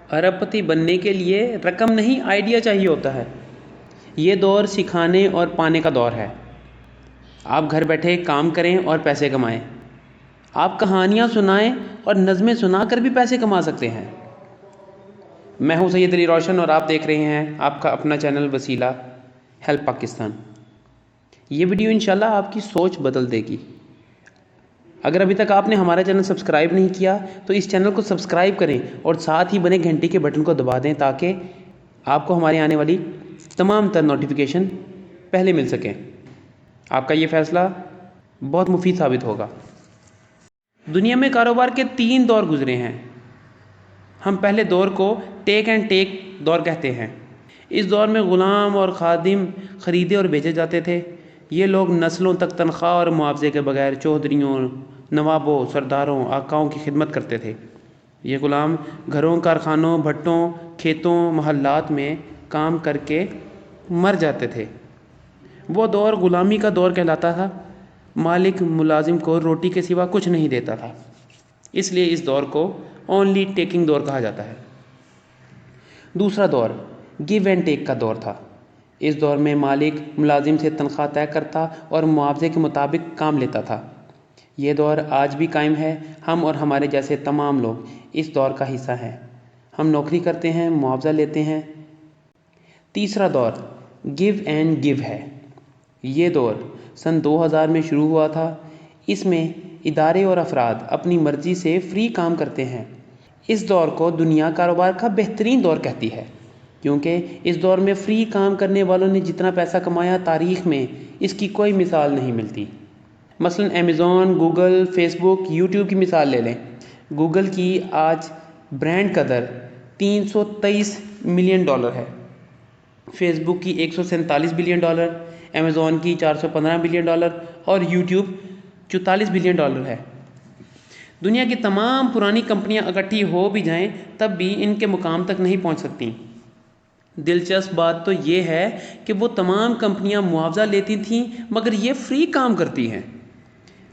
ارب پتی بننے کے لیے رقم نہیں آئیڈیا چاہیے ہوتا ہے۔ یہ دور سکھانے اور پانے کا دور ہے۔ آپ گھر بیٹھے کام کریں اور پیسے کمائیں۔ آپ کہانیاں سنائیں اور نظمیں سنا کر بھی پیسے کما سکتے ہیں۔ میں ہوں سید علی روشن اور آپ دیکھ رہے ہیں آپ کا اپنا چینل وسیلہ ہیلپ پاکستان۔ یہ ویڈیو انشاءاللہ آپ کی سوچ بدل دے گی۔ اگر ابھی تک آپ نے ہمارا چینل سبسکرائب نہیں کیا تو اس چینل کو سبسکرائب کریں اور ساتھ ہی بنے گھنٹی کے بٹن کو دبا دیں تاکہ آپ کو ہمارے آنے والی تمام تر نوٹیفیکیشن پہلے مل سکیں۔ آپ کا یہ فیصلہ بہت مفید ثابت ہوگا۔ دنیا میں کاروبار کے 3 دور گزرے ہیں۔ ہم پہلے دور کو ٹیک اینڈ ٹیک دور کہتے ہیں۔ اس دور میں غلام اور خادم خریدے اور بیچے جاتے تھے۔ یہ لوگ نسلوں تک تنخواہ اور معاوضے کے بغیر چودھریوں، نوابوں، سرداروں، آقاؤں کی خدمت کرتے تھے۔ یہ غلام گھروں، کارخانوں، بھٹوں، کھیتوں، محلات میں کام کر کے مر جاتے تھے۔ وہ دور غلامی کا دور کہلاتا تھا۔ مالک ملازم کو روٹی کے سوا کچھ نہیں دیتا تھا، اس لیے اس دور کو اونلی ٹیکنگ دور کہا جاتا ہے۔ دوسرا دور گیو اینڈ ٹیک کا دور تھا۔ اس دور میں مالک ملازم سے تنخواہ طے کرتا اور معاوضے کے مطابق کام لیتا تھا۔ یہ دور آج بھی قائم ہے۔ ہم اور ہمارے جیسے تمام لوگ اس دور کا حصہ ہیں۔ ہم نوکری کرتے ہیں، معاوضہ لیتے ہیں۔ تیسرا دور گیو اینڈ گیو ہے۔ یہ دور سن 2000 میں شروع ہوا تھا۔ اس میں ادارے اور افراد اپنی مرضی سے فری کام کرتے ہیں۔ اس دور کو دنیا کاروبار کا بہترین دور کہتی ہے، کیونکہ اس دور میں فری کام کرنے والوں نے جتنا پیسہ کمایا تاریخ میں اس کی کوئی مثال نہیں ملتی۔ مثلا امیزون، گوگل، فیس بک، یوٹیوب کی مثال لے لیں۔ گوگل کی آج برانڈ قدر $323 ملین ہے، فیس بک کی $147 بلین، امیزون کی $415 بلین اور یوٹیوب $44 بلین ہے۔ دنیا کی تمام پرانی کمپنیاں اکٹھی ہو بھی جائیں تب بھی ان کے مقام تک نہیں پہنچ سکتی۔ دلچسپ بات تو یہ ہے کہ وہ تمام کمپنیاں معاوضہ لیتی تھیں مگر یہ فری کام کرتی ہیں۔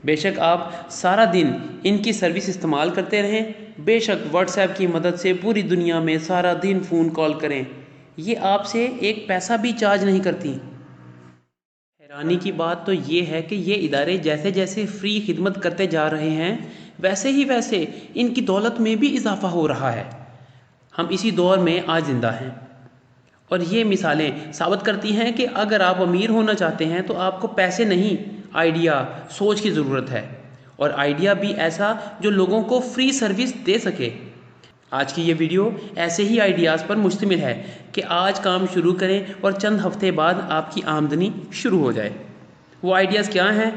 بے شک آپ سارا دن ان کی سروس استعمال کرتے رہیں، بے شک واٹس ایپ کی مدد سے پوری دنیا میں سارا دن فون کال کریں، یہ آپ سے ایک پیسہ بھی چارج نہیں کرتی۔ حیرانی کی بات تو یہ ہے کہ یہ ادارے جیسے جیسے فری خدمت کرتے جا رہے ہیں ویسے ہی ویسے ان کی دولت میں بھی اضافہ ہو رہا ہے۔ ہم اسی دور میں آج زندہ ہیں اور یہ مثالیں ثابت کرتی ہیں کہ اگر آپ امیر ہونا چاہتے ہیں تو آپ کو پیسے نہیں، آئیڈیا، سوچ کی ضرورت ہے، اور آئیڈیا بھی ایسا جو لوگوں کو فری سروس دے سکے۔ آج کی یہ ویڈیو ایسے ہی آئیڈیاز پر مشتمل ہے کہ آج کام شروع کریں اور چند ہفتے بعد آپ کی آمدنی شروع ہو جائے۔ وہ آئیڈیاز کیا ہیں؟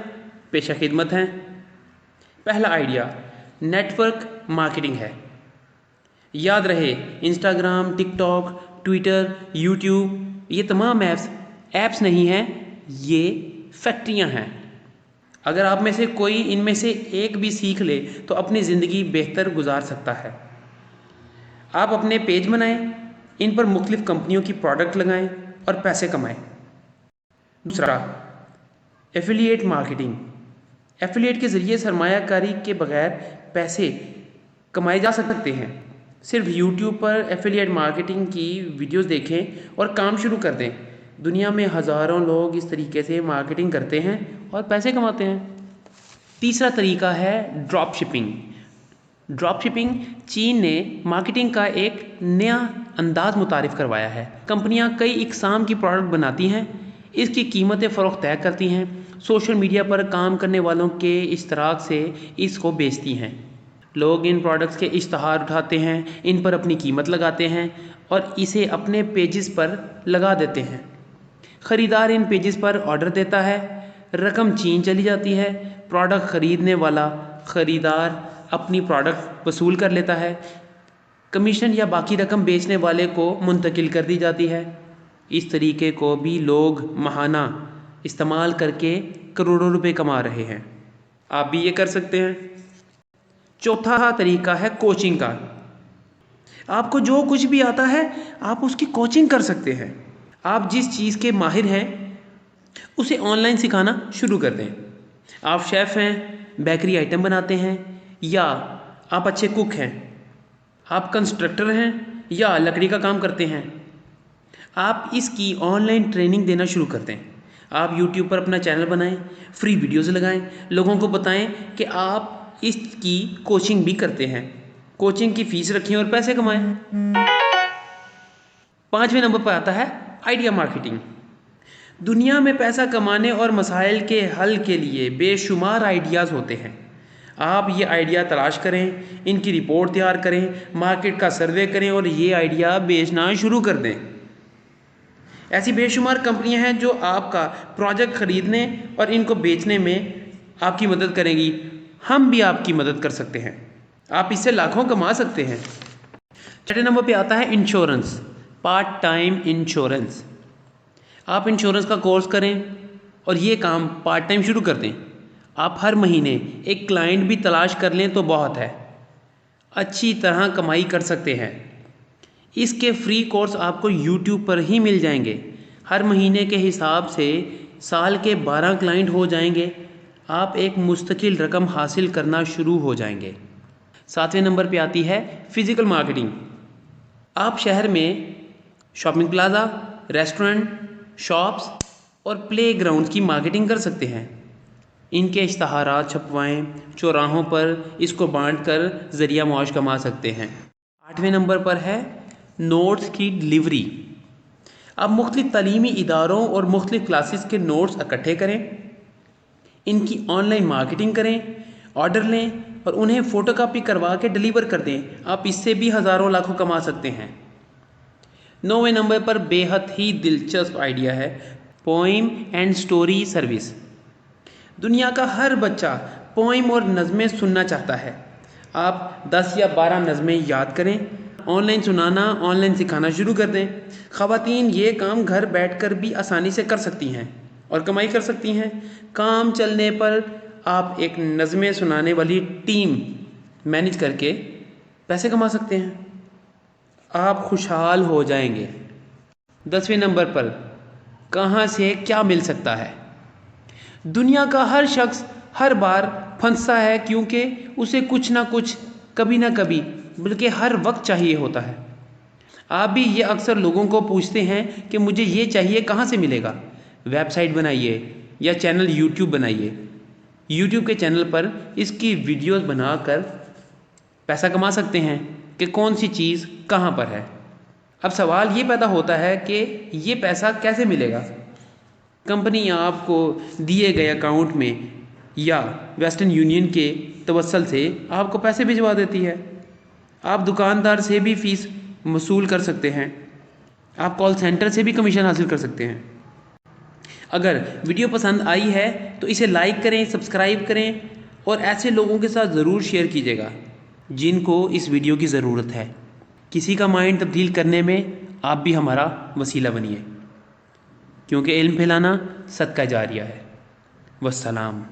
پیشہ خدمت ہیں۔ پہلا آئیڈیا نیٹ ورک مارکیٹنگ ہے۔ یاد رہے، انسٹاگرام، ٹک ٹاک، ٹویٹر، یوٹیوب، یہ تمام ایپس نہیں ہیں، یہ فیکٹریاں ہیں۔ اگر آپ میں سے کوئی ان میں سے ایک بھی سیکھ لے تو اپنی زندگی بہتر گزار سکتا ہے۔ آپ اپنے پیج بنائیں، ان پر مختلف کمپنیوں کی پروڈکٹ لگائیں اور پیسے کمائیں۔ دوسرا ایفیلیٹ مارکیٹنگ۔ ایفیلیٹ کے ذریعے سرمایہ کاری کے بغیر پیسے کمائے جا سکتے ہیں۔ صرف یوٹیوب پر ایفیلیٹ مارکیٹنگ کی ویڈیوز دیکھیں اور کام شروع کر دیں۔ دنیا میں ہزاروں لوگ اس طریقے سے مارکیٹنگ کرتے ہیں اور پیسے کماتے ہیں۔ تیسرا طریقہ ہے ڈراپ شپنگ۔ ڈراپ شپنگ چین نے مارکیٹنگ کا ایک نیا انداز متعارف کروایا ہے۔ کمپنیاں کئی اقسام کی پروڈکٹ بناتی ہیں، اس کی قیمت فروخت طے کرتی ہیں، سوشل میڈیا پر کام کرنے والوں کے اشتراک سے اس کو بیچتی ہیں۔ لوگ ان پروڈکٹس کے اشتہار اٹھاتے ہیں، ان پر اپنی قیمت لگاتے ہیں اور اسے اپنے پیجز پر لگا دیتے ہیں۔ خریدار ان پیجز پر آرڈر دیتا ہے، رقم چین چلی جاتی ہے، پروڈکٹ خریدنے والا خریدار اپنی پروڈکٹ وصول کر لیتا ہے، کمیشن یا باقی رقم بیچنے والے کو منتقل کر دی جاتی ہے۔ اس طریقے کو بھی لوگ ماہانہ استعمال کر کے کروڑوں روپے کما رہے ہیں۔ آپ بھی یہ کر سکتے ہیں۔ چوتھا طریقہ ہے کوچنگ کا۔ آپ کو جو کچھ بھی آتا ہے آپ اس کی کوچنگ کر سکتے ہیں۔ آپ جس چیز کے ماہر ہیں اسے آن لائن سکھانا شروع کر دیں۔ آپ شیف ہیں، بیکری آئٹم بناتے ہیں، یا آپ اچھے کک ہیں، آپ کنسٹرکٹر ہیں، یا لکڑی کا کام کرتے ہیں، آپ اس کی آن لائن ٹریننگ دینا شروع کر دیں۔ آپ یوٹیوب پر اپنا چینل بنائیں، فری ویڈیوز لگائیں، لوگوں کو بتائیں کہ آپ اس کی کوچنگ بھی کرتے ہیں، کوچنگ کی فیس رکھیں اور پیسے کمائیں۔ 5ویں نمبر پر آتا ہے آئیڈیا مارکیٹنگ۔ دنیا میں پیسہ کمانے اور مسائل کے حل کے لیے بے شمار آئیڈیاز ہوتے ہیں۔ آپ یہ آئیڈیا تلاش کریں، ان کی رپورٹ تیار کریں، مارکیٹ کا سروے کریں اور یہ آئیڈیا بیچنا شروع کر دیں۔ ایسی بے شمار کمپنیاں ہیں جو آپ کا پروجیکٹ خریدنے اور ان کو بیچنے میں آپ کی مدد کریں گی۔ ہم بھی آپ کی مدد کر سکتے ہیں، آپ اس سے لاکھوں کما سکتے ہیں۔ 6 نمبر پہ آتا ہے انشورنس، پارٹ ٹائم انشورنس۔ آپ انشورنس کا کورس کریں اور یہ کام پارٹ ٹائم شروع کر دیں۔ آپ ہر مہینے ایک کلائنٹ بھی تلاش کر لیں تو بہت ہے، اچھی طرح کمائی کر سکتے ہیں۔ اس کے فری کورس آپ کو یوٹیوب پر ہی مل جائیں گے۔ ہر مہینے کے حساب سے سال کے 12 کلائنٹ ہو جائیں گے، آپ ایک مستقل رقم حاصل کرنا شروع ہو جائیں گے۔ 7ویں نمبر پہ آتی ہے فزیکل مارکیٹنگ۔ آپ شہر میں شاپنگ پلازا، ریسٹورنٹ، شاپس اور پلے گراؤنڈ کی مارکیٹنگ کر سکتے ہیں۔ ان کے اشتہارات چھپوائیں، چوراہوں پر اس کو بانٹ کر ذریعہ معاش کما سکتے ہیں۔ 8ویں نمبر پر ہے نوٹس کی ڈلیوری۔ آپ مختلف تعلیمی اداروں اور مختلف کلاسز کے نوٹس اکٹھے کریں، ان کی آن لائن مارکیٹنگ کریں، آرڈر لیں اور انہیں فوٹو کاپی کروا کے ڈلیور کر دیں۔ آپ اس سے بھی ہزاروں لاکھوں کما سکتے ہیں۔ 9ویں نمبر پر بے حد ہی دلچسپ آئیڈیا ہے پوئم اینڈ سٹوری سروس۔ دنیا کا ہر بچہ پوئم اور نظمیں سننا چاہتا ہے۔ آپ 10 یا 12 نظمیں یاد کریں، آن لائن سنانا، آن لائن سکھانا شروع کر دیں۔ خواتین یہ کام گھر بیٹھ کر بھی آسانی سے کر سکتی ہیں اور کمائی کر سکتی ہیں۔ کام چلنے پر آپ ایک نظمیں سنانے والی ٹیم مینیج کر کے پیسے کما سکتے ہیں، آپ خوشحال ہو جائیں گے۔ 10ویں نمبر پر کہاں سے کیا مل سکتا ہے۔ دنیا کا ہر شخص ہر بار پھنستا ہے کیونکہ اسے کچھ نہ کچھ کبھی نہ کبھی بلکہ ہر وقت چاہیے ہوتا ہے۔ آپ بھی یہ اکثر لوگوں کو پوچھتے ہیں کہ مجھے یہ چاہیے، کہاں سے ملے گا؟ ویب سائٹ بنائیے یا چینل یوٹیوب بنائیے۔ یوٹیوب کے چینل پر اس کی ویڈیوز بنا کر پیسہ کما سکتے ہیں کہ کون سی چیز کہاں پر ہے۔ اب سوال یہ پیدا ہوتا ہے کہ یہ پیسہ کیسے ملے گا؟ کمپنی آپ کو دیے گئے اکاؤنٹ میں یا ویسٹرن یونین کے توسل سے آپ کو پیسے بھجوا دیتی ہے۔ آپ دکاندار سے بھی فیس وصول کر سکتے ہیں، آپ کال سینٹر سے بھی کمیشن حاصل کر سکتے ہیں۔ اگر ویڈیو پسند آئی ہے تو اسے لائک کریں، سبسکرائب کریں اور ایسے لوگوں کے ساتھ ضرور شیئر کیجیے گا جن کو اس ویڈیو کی ضرورت ہے۔ کسی کا مائنڈ تبدیل کرنے میں آپ بھی ہمارا وسیلہ بنیے، کیونکہ علم پھیلانا صدقہ جاریہ ہے۔ والسلام۔